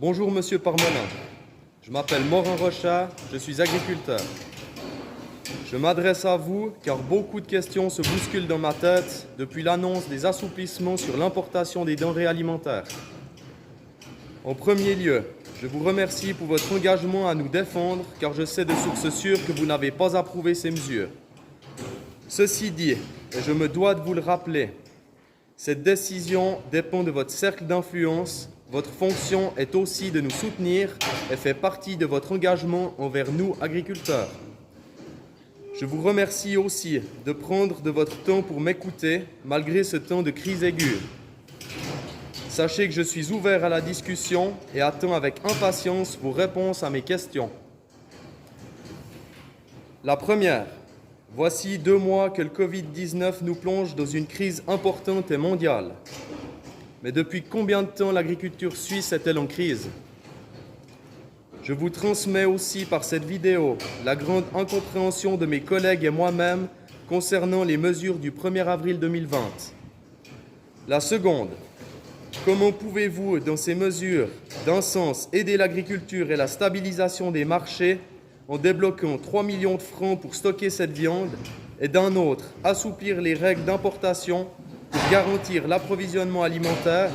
Bonjour Monsieur Parmelin, je m'appelle Morin Rochard, je suis agriculteur. Je m'adresse à vous car beaucoup de questions se bousculent dans ma tête depuis l'annonce des assouplissements sur l'importation des denrées alimentaires. En premier lieu, je vous remercie pour votre engagement à nous défendre car je sais de sources sûres que vous n'avez pas approuvé ces mesures. Ceci dit, et je me dois de vous le rappeler, cette décision dépend de votre cercle d'influence. Votre fonction est aussi de nous soutenir et fait partie de votre engagement envers nous, agriculteurs. Je vous remercie aussi de prendre de votre temps pour m'écouter, malgré ce temps de crise aiguë. Sachez que je suis ouvert à la discussion et attends avec impatience vos réponses à mes questions. La première. Voici 2 mois que le Covid-19 nous plonge dans une crise importante et mondiale. Mais depuis combien de temps l'agriculture suisse est-elle en crise? Je vous transmets aussi par cette vidéo la grande incompréhension de mes collègues et moi-même concernant les mesures du 1er avril 2020. La seconde, comment pouvez-vous, dans ces mesures, d'un sens, aider l'agriculture et la stabilisation des marchés en débloquant 3 millions de francs pour stocker cette viande et d'un autre, assouplir les règles d'importation pour garantir l'approvisionnement alimentaire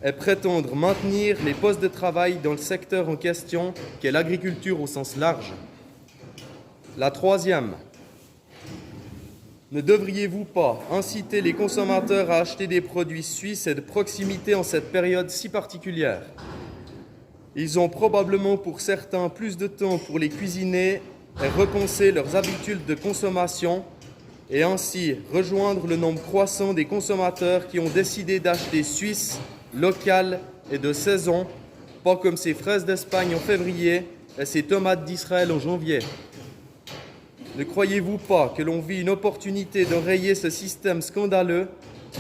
et prétendre maintenir les postes de travail dans le secteur en question qu'est l'agriculture au sens large? La troisième, ne devriez-vous pas inciter les consommateurs à acheter des produits suisses et de proximité en cette période si particulière? Ils ont probablement pour certains plus de temps pour les cuisiner et repenser leurs habitudes de consommation et ainsi rejoindre le nombre croissant des consommateurs qui ont décidé d'acheter suisse, local et de saison, pas comme ces fraises d'Espagne en février et ces tomates d'Israël en janvier. Ne croyez-vous pas que l'on vit une opportunité d'enrayer ce système scandaleux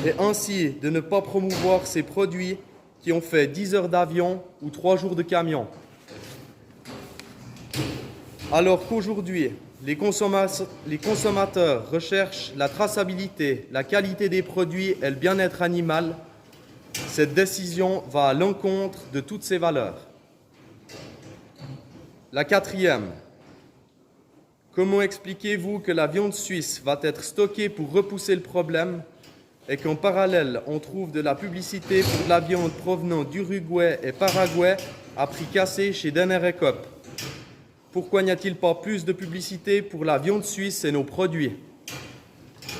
et ainsi de ne pas promouvoir ces produits qui ont fait 10 heures d'avion ou 3 jours de camion? Alors qu'aujourd'hui, les consommateurs recherchent la traçabilité, la qualité des produits et le bien-être animal, cette décision va à l'encontre de toutes ces valeurs. La quatrième, comment expliquez-vous que la viande suisse va être stockée pour repousser le problème et qu'en parallèle, on trouve de la publicité pour de la viande provenant d'Uruguay et Paraguay à prix cassé chez Denner & Coop? Pourquoi n'y a-t-il pas plus de publicité pour la viande suisse et nos produits?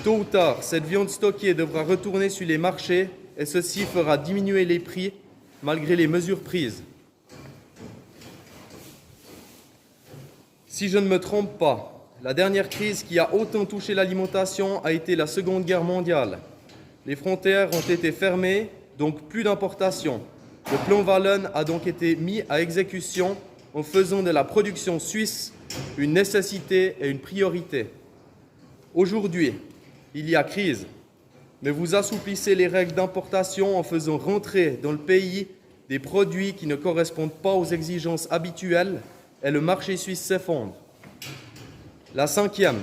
Tôt ou tard, cette viande stockée devra retourner sur les marchés et ceci fera diminuer les prix malgré les mesures prises. Si je ne me trompe pas, la dernière crise qui a autant touché l'alimentation a été la Seconde Guerre mondiale. Les frontières ont été fermées, donc plus d'importation. Le plan Wallon a donc été mis à exécution en faisant de la production suisse une nécessité et une priorité. Aujourd'hui, il y a crise, mais vous assouplissez les règles d'importation en faisant rentrer dans le pays des produits qui ne correspondent pas aux exigences habituelles et le marché suisse s'effondre. La cinquième,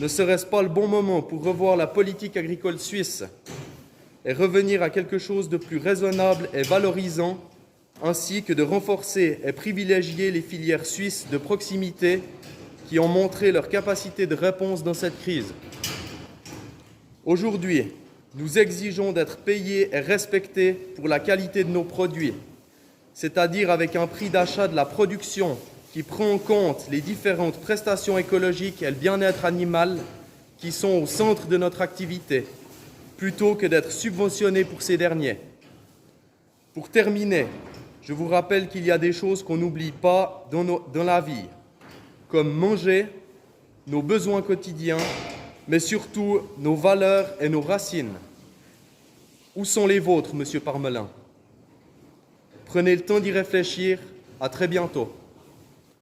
ne serait-ce pas le bon moment pour revoir la politique agricole suisse et revenir à quelque chose de plus raisonnable et valorisant, ainsi que de renforcer et privilégier les filières suisses de proximité qui ont montré leur capacité de réponse dans cette crise? Aujourd'hui, nous exigeons d'être payés et respectés pour la qualité de nos produits, c'est-à-dire avec un prix d'achat de la production qui prend en compte les différentes prestations écologiques et le bien-être animal qui sont au centre de notre activité, plutôt que d'être subventionnés pour ces derniers. Pour terminer, je vous rappelle qu'il y a des choses qu'on n'oublie pas dans la vie, comme manger, nos besoins quotidiens, mais surtout nos valeurs et nos racines. Où sont les vôtres, Monsieur Parmelin? Prenez le temps d'y réfléchir. À très bientôt.